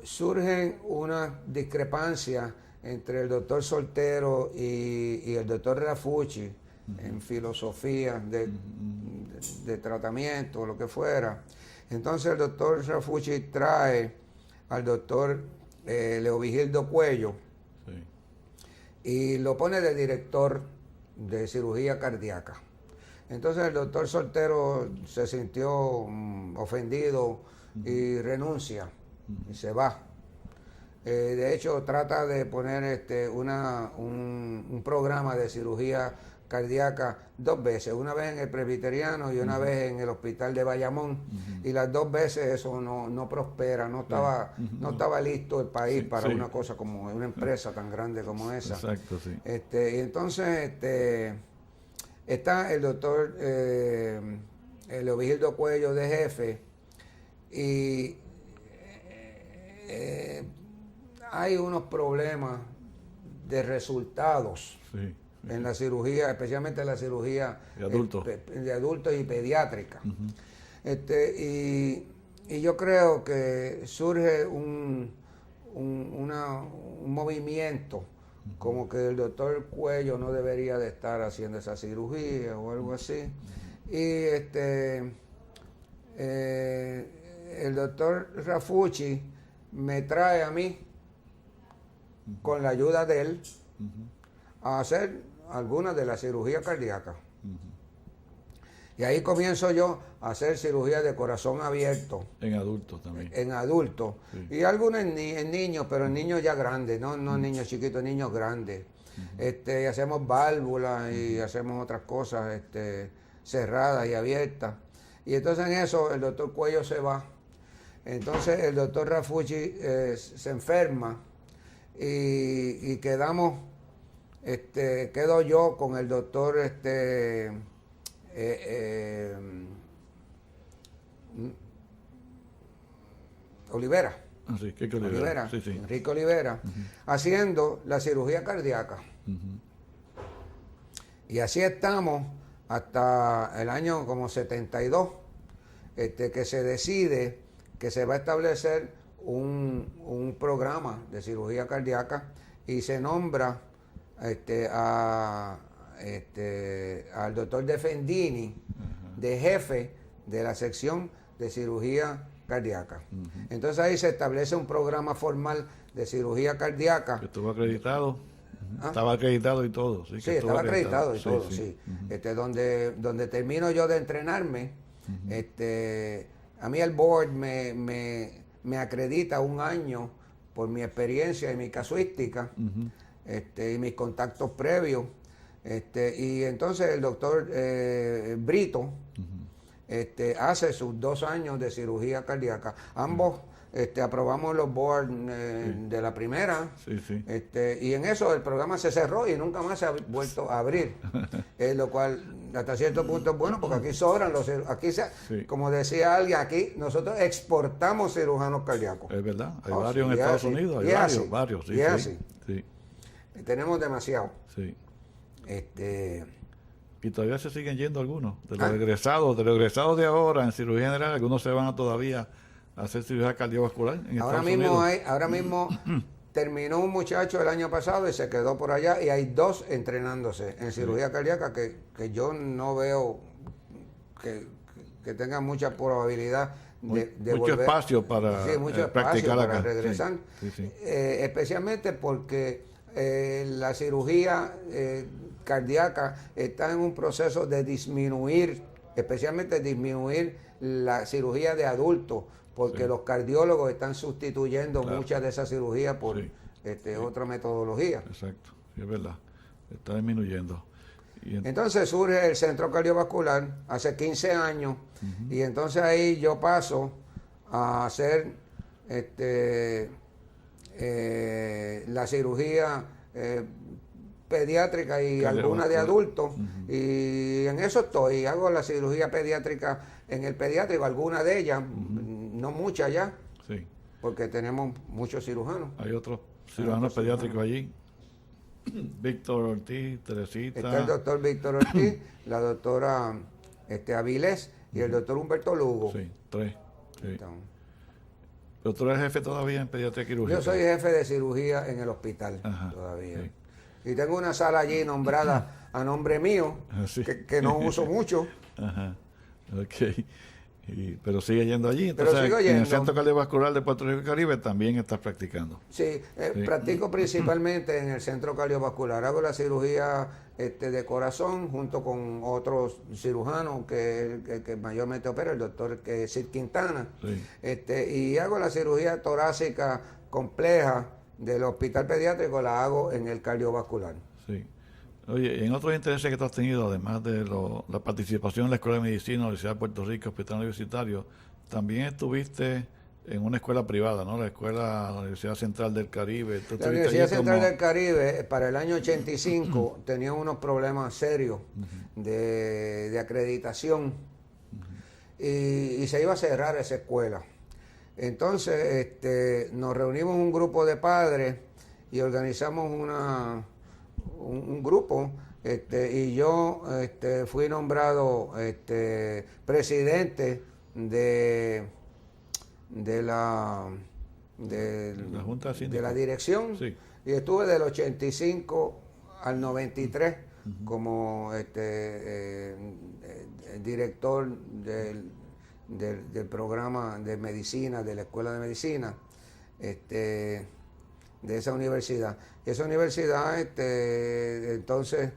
Surgen unas discrepancias entre el doctor Soltero y el doctor Rafucci en filosofía de tratamiento o lo que fuera. Entonces el doctor Rafucci trae al doctor Leovigildo Cuello y lo pone de director de cirugía cardíaca. Entonces el doctor Soltero se sintió ofendido y renuncia y se va. De hecho, trata de poner un programa de cirugía cardíaca 2 veces, una vez en el Presbiteriano y una vez en el hospital de Bayamón, y las 2 veces eso no prospera, no estaba listo el país para una cosa como una empresa tan grande como esa. Exacto, sí. Y entonces está el doctor Leovigildo Cuello de jefe, y hay unos problemas de resultados en la cirugía, especialmente en la cirugía de adultos y pediátrica. Y yo creo que surge un movimiento como que el doctor Cuello no debería de estar haciendo esa cirugía o algo así. Y el doctor Rafucci me trae a mí, con la ayuda de él, a hacer algunas de las cirugías cardíacas. Y ahí comienzo yo a hacer cirugía de corazón abierto. En adultos también. En adultos. Y algunas en niños, pero en niños ya grandes, no niños chiquitos, niños grandes. Y hacemos válvulas y hacemos otras cosas cerradas y abiertas. Y entonces en eso el doctor Cuello se va. Entonces el doctor Rafucci se enferma y quedamos, quedo yo con el doctor Olivera. Sí, Olivera. Sí. Enrique Olivera, haciendo la cirugía cardíaca. Y así estamos hasta el año como 72, que se decide que se va a establecer un programa de cirugía cardíaca y se nombra al doctor Defendini de jefe de la sección de cirugía cardíaca. Entonces ahí se establece un programa formal de cirugía cardíaca. Estuvo acreditado. Estaba acreditado y todo. Sí, estaba acreditado y todo, sí. Donde termino yo de entrenarme, a mí el board me acredita 1 año por mi experiencia y mi casuística, y mis contactos previos. Y entonces el doctor Brito hace sus 2 años de cirugía cardíaca. Ambos aprobamos los boards de la primera, y en eso el programa se cerró y nunca más se ha vuelto a abrir, lo cual hasta cierto punto es bueno, porque aquí sobran como decía alguien, aquí nosotros exportamos cirujanos cardíacos. Es verdad, hay varios en Estados Unidos, hay varios, sí. Tenemos demasiado. Sí. Y todavía se siguen yendo algunos de los egresados de ahora en cirugía general. Algunos se van todavía a hacer cirugía cardiovascular en Estados Unidos. Ahora mismo terminó un muchacho el año pasado y se quedó por allá, y hay 2 entrenándose en cirugía cardíaca que yo no veo que tengan mucha probabilidad de mucho volver. Espacio para practicar acá. Regresar. Especialmente porque la cirugía cardíaca está en un proceso de disminuir, especialmente disminuir la cirugía de adultos, porque los cardiólogos están sustituyendo muchas de esas cirugías por otra metodología. Exacto. es verdad, está disminuyendo. Entonces surge el centro cardiovascular hace 15 años y entonces ahí yo paso a hacer la cirugía pediátrica y alguna de adultos y en eso estoy, hago la cirugía pediátrica en el pediátrico, alguna de ellas, no muchas ya, sí, porque tenemos muchos cirujanos. Hay otros cirujanos pediátricos allí. Víctor Ortiz, Teresita. Está el doctor Víctor Ortiz, la doctora Avilés y el doctor Humberto Lugo. Sí, 3. Sí. ¿Pero tú eres jefe todavía en pediatría quirúrgica? Yo soy jefe de cirugía en el hospital todavía. Sí. Y tengo una sala allí nombrada a nombre mío, sí, que no uso mucho. Ajá, ok. Pero sigue yendo allí. Pero entonces, sigo en yendo. el Centro Cardiovascular de Puerto Rico y Caribe también estás practicando. Sí, practico principalmente en el Centro Cardiovascular. Hago la cirugía de corazón junto con otros cirujanos que mayormente opera, el doctor Sid Quintana. Sí. Y hago la cirugía torácica compleja del hospital pediátrico, la hago en el cardiovascular. Sí. Oye, en otros intereses que tú has tenido, además de la participación en la Escuela de Medicina, Universidad de Puerto Rico, Hospital Universitario, también estuviste en una escuela privada, ¿no? La Universidad Central del Caribe. La Universidad Central del Caribe, para el año 85, tenía unos problemas serios de acreditación y se iba a cerrar esa escuela. Entonces, nos reunimos un grupo de padres y organizamos un grupo y yo fui nombrado presidente de la Junta de la dirección, sí. Y estuve del 85 al 93 como director del programa de medicina, de la Escuela de Medicina de esa universidad. Esa universidad entonces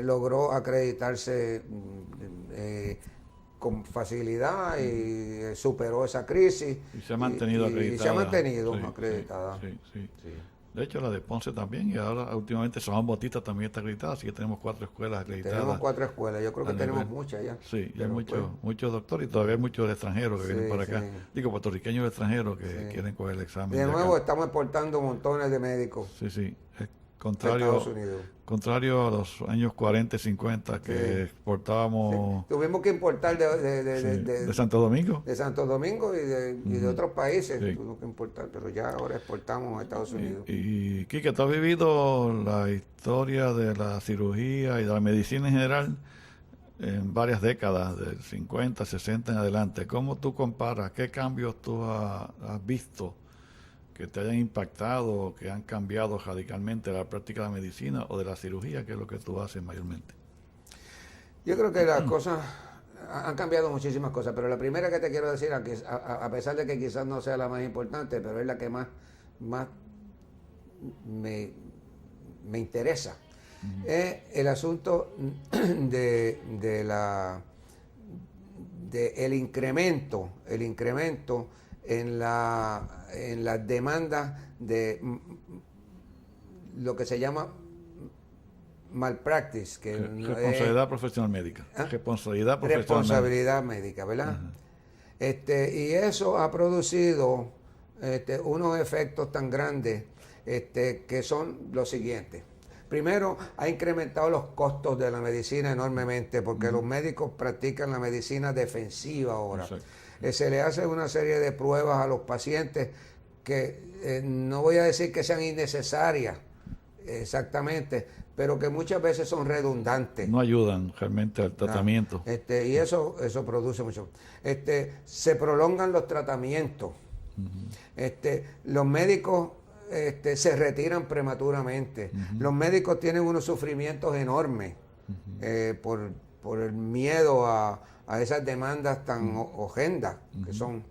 logró acreditarse con facilidad y superó esa crisis. Y se ha mantenido acreditada. Y se ha mantenido acreditada. Sí. De hecho, la de Ponce también, y ahora últimamente San Juan Bautista también está acreditada, así que tenemos 4 escuelas acreditadas. Tenemos 4 escuelas, yo creo que tenemos muchas ya. Sí, y hay muchos doctores y todavía hay muchos extranjeros que vienen para acá. Digo, puertorriqueños extranjeros que quieren coger el examen. De nuevo estamos exportando montones de médicos. Sí. Contrario a los años 40 y 50 que exportábamos. Sí. Tuvimos que importar de Santo Domingo. De Santo Domingo y de otros países. Tuvimos que importar, pero ya ahora exportamos a Estados Unidos. Y Quique, tú has vivido la historia de la cirugía y de la medicina en general en varias décadas, del 50, 60 en adelante. ¿Cómo tú comparas? ¿Qué cambios tú has visto que te hayan impactado, que han cambiado radicalmente la práctica de la medicina o de la cirugía, que es lo que tú haces mayormente? Yo creo que las cosas han cambiado muchísimas cosas, pero la primera que te quiero decir, a pesar de que quizás no sea la más importante, pero es la que más me interesa, es el asunto de el incremento en las demandas de lo que se llama malpractice, que responsabilidad profesional médica. Responsabilidad médica, ¿verdad? Y eso ha producido unos efectos tan grandes que son los siguientes. Primero, ha incrementado los costos de la medicina enormemente porque los médicos practican la medicina defensiva ahora. Se le hace una serie de pruebas a los pacientes que no voy a decir que sean innecesarias exactamente, pero que muchas veces son redundantes. No ayudan realmente al tratamiento. Y eso produce mucho. Se prolongan los tratamientos. Los médicos se retiran prematuramente. Los médicos tienen unos sufrimientos enormes por el miedo a esas demandas tan horrendas que son.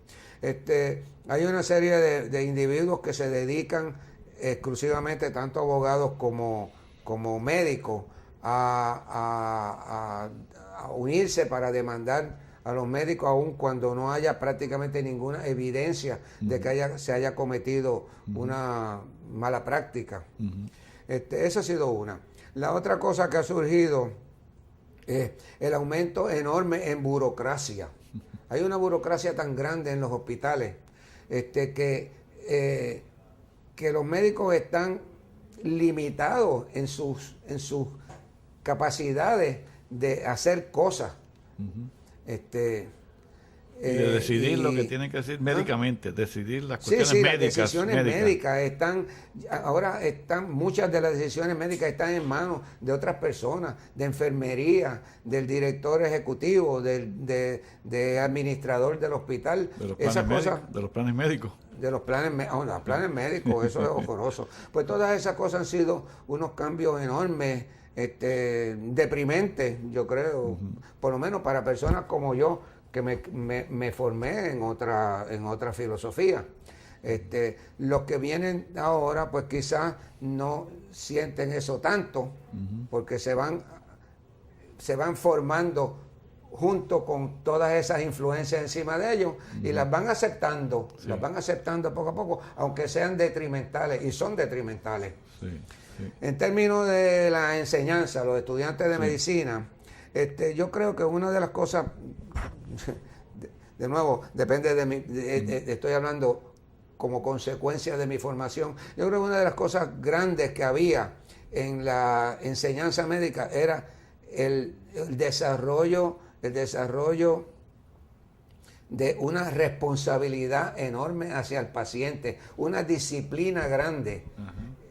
Hay una serie de individuos que se dedican exclusivamente, tanto abogados como médicos, a unirse para demandar a los médicos aun cuando no haya prácticamente ninguna evidencia de que se haya cometido una mala práctica. Esa ha sido una. La otra cosa que ha surgido es el aumento enorme en burocracia. Hay una burocracia tan grande en los hospitales que los médicos están limitados en sus capacidades de hacer cosas. Y de decidir lo que tienen que decir médicamente, decidir las cuestiones médicas. Las decisiones médicas muchas de las decisiones médicas están en manos de otras personas, de enfermería, del director ejecutivo, de administrador del hospital. De los planes médicos. De los planes médicos, eso es horroroso. Pues todas esas cosas han sido unos cambios enormes, deprimentes, yo creo, por lo menos para personas como yo, que me formé en otra filosofía. Los que vienen ahora, pues quizás no sienten eso tanto, porque se van formando junto con todas esas influencias encima de ellos y las van aceptando, poco a poco, aunque sean detrimentales, y son detrimentales. En términos de la enseñanza, los estudiantes de medicina, yo creo que una de las cosas, de nuevo, depende de mí, estoy hablando como consecuencia de mi formación, yo creo que una de las cosas grandes que había en la enseñanza médica era el desarrollo de una responsabilidad enorme hacia el paciente, una disciplina grande.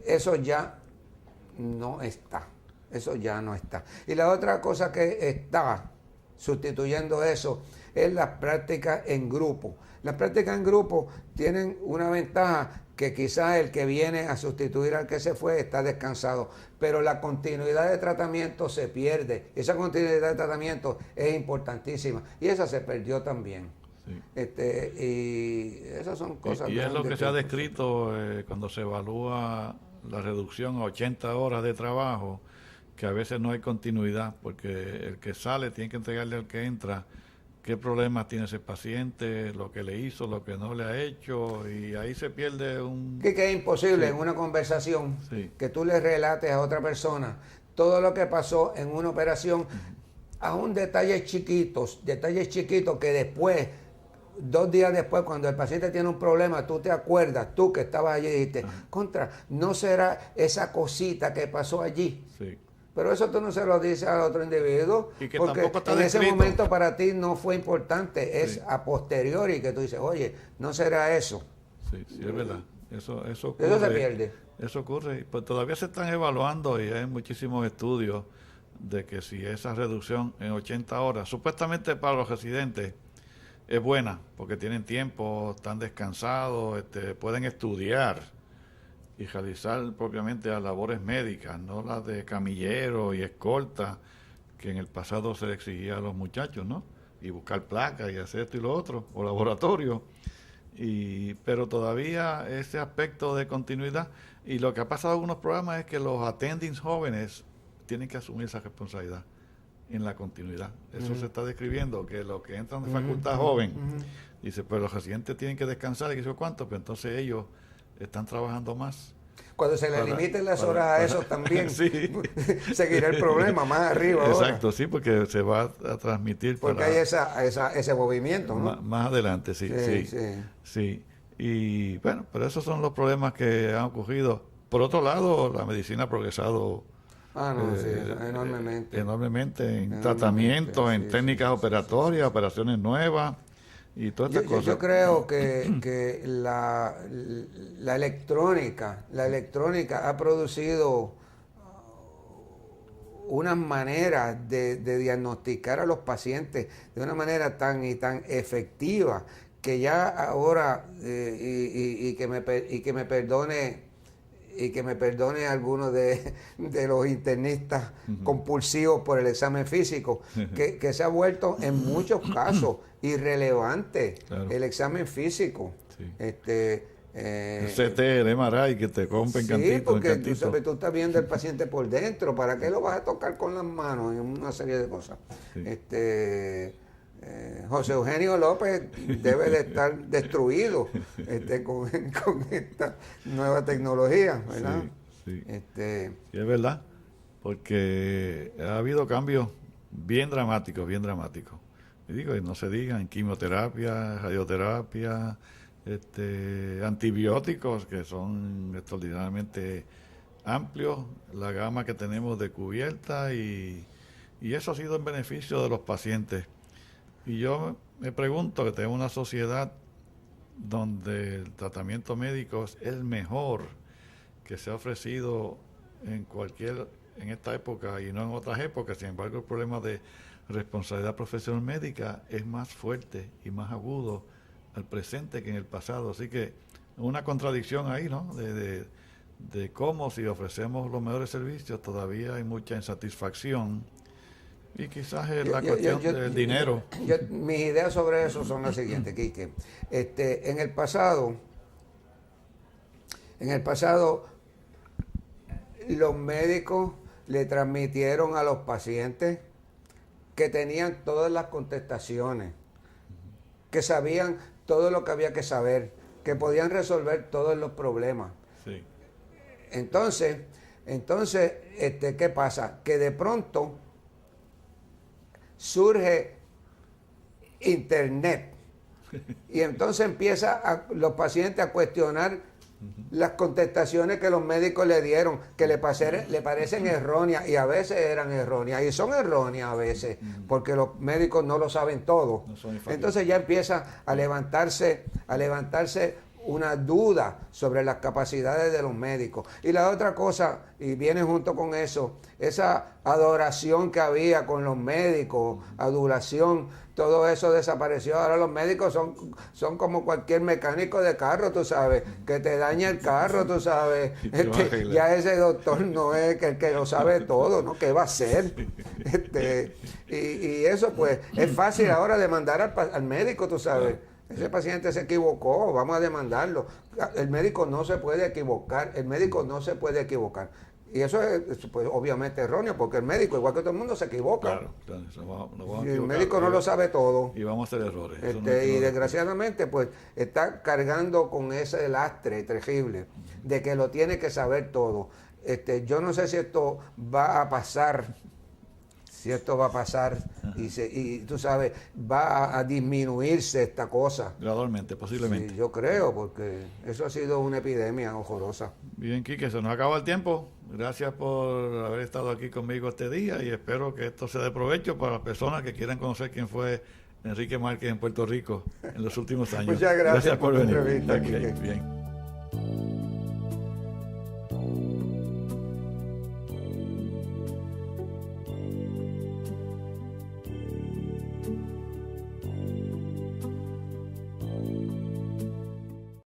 Eso ya no está. Y la otra cosa que está sustituyendo eso es las prácticas en grupo. Las prácticas en grupo tienen una ventaja, que quizás el que viene a sustituir al que se fue está descansado, pero la continuidad de tratamiento se pierde. Esa continuidad de tratamiento es importantísima y esa se perdió también. Y esas son cosas. Y es lo que se ha descrito cuando se evalúa la reducción a 80 horas de trabajo, que a veces no hay continuidad, porque el que sale tiene que entregarle al que entra qué problemas tiene ese paciente, lo que le hizo, lo que no le ha hecho, y ahí se pierde un... Que es imposible en una conversación que tú le relates a otra persona todo lo que pasó en una operación, aún detalles chiquitos que después, 2 días después, cuando el paciente tiene un problema, tú te acuerdas, tú que estabas allí, y dijiste, ¿no será esa cosita que pasó allí? Pero eso tú no se lo dices al otro individuo, y que porque tampoco está en descrito. ese momento para ti no fue importante, es a posteriori que tú dices, oye, ¿no será eso? Sí, es verdad. Eso ocurre. Eso se pierde. Eso ocurre. Pues todavía se están evaluando y hay muchísimos estudios de que si esa reducción en 80 horas, supuestamente para los residentes, es buena, porque tienen tiempo, están descansados, pueden estudiar y realizar propiamente las labores médicas, no las de camillero y escolta que en el pasado se le exigía a los muchachos, ¿no? Y buscar placas y hacer esto y lo otro, o laboratorio. Pero todavía ese aspecto de continuidad, y lo que ha pasado en algunos programas es que los attendings jóvenes tienen que asumir esa responsabilidad en la continuidad. Eso se está describiendo, que los que entran de facultad joven, dice, pues los residentes tienen que descansar y qué sé yo cuánto, pero entonces ellos están trabajando más. Cuando se le limiten las horas a eso también, seguirá el problema más arriba. Exacto, ahora. Sí, porque se va a transmitir. Porque hay ese movimiento, ¿no? Más adelante, sí. Y bueno, pero esos son los problemas que han ocurrido. Por otro lado, la medicina ha progresado enormemente en tratamientos, en técnicas operatorias, operaciones nuevas. Y todas estas cosas. Yo creo que la electrónica ha producido unas maneras de diagnosticar a los pacientes de una manera tan efectiva que ya ahora, y que me perdone algunos de los internistas compulsivos por el examen físico, que se ha vuelto en muchos casos irrelevante el examen físico. El CT, el MRI, que te compren cantito. Porque tú estás viendo el paciente por dentro, ¿para qué lo vas a tocar con las manos? En una serie de cosas. José Eugenio López debe de estar destruido con esta nueva tecnología, ¿verdad? Sí. Sí, es verdad, porque ha habido cambios bien dramáticos, bien dramáticos. Y digo, y no se digan, quimioterapia, radioterapia, antibióticos, que son extraordinariamente amplios, la gama que tenemos de cubierta, y eso ha sido en beneficio de los pacientes. Y yo me pregunto, que tenemos una sociedad donde el tratamiento médico es el mejor que se ha ofrecido en esta época y no en otras épocas. Sin embargo, el problema de responsabilidad profesional médica es más fuerte y más agudo al presente que en el pasado. Así que una contradicción ahí, ¿no? De cómo, si ofrecemos los mejores servicios, todavía hay mucha insatisfacción, y quizás es la cuestión del dinero. Mis ideas sobre eso son las siguientes, Quique. En el pasado, los médicos le transmitieron a los pacientes que tenían todas las contestaciones, que sabían todo lo que había que saber, que podían resolver todos los problemas. Sí. Entonces, ¿qué pasa? Que de pronto surge Internet y entonces los pacientes a cuestionar las contestaciones que los médicos le dieron, que le parecen erróneas, y a veces eran erróneas, y son erróneas a veces, porque los médicos no lo saben todo. Entonces ya empieza a levantarse una duda sobre las capacidades de los médicos. Y la otra cosa, y viene junto con eso, esa adoración que había con los médicos, adulación, todo eso desapareció. Ahora los médicos son como cualquier mecánico de carro, tú sabes, que te daña el carro, tú sabes. Ya ese doctor no es el que lo sabe todo, ¿no? ¿Qué va a hacer? Y eso pues es fácil ahora demandar al médico, tú sabes. Ese paciente se equivocó, vamos a demandarlo. El médico no se puede equivocar, Y eso es pues, obviamente erróneo, porque el médico, igual que todo el mundo, se equivoca. Claro, y el médico no lo sabe todo. Y vamos a hacer errores. Y desgraciadamente, pues, está cargando con ese lastre terrible de que lo tiene que saber todo. Yo no sé si esto va a pasar. Y tú sabes, va a disminuirse esta cosa. Gradualmente, posiblemente. Sí, yo creo, porque eso ha sido una epidemia horrorosa. Bien, Quique, se nos acaba el tiempo. Gracias por haber estado aquí conmigo este día, y espero que esto sea de provecho para las personas que quieran conocer quién fue Enrique Márquez en Puerto Rico en los últimos años. Muchas gracias por venir. Bien.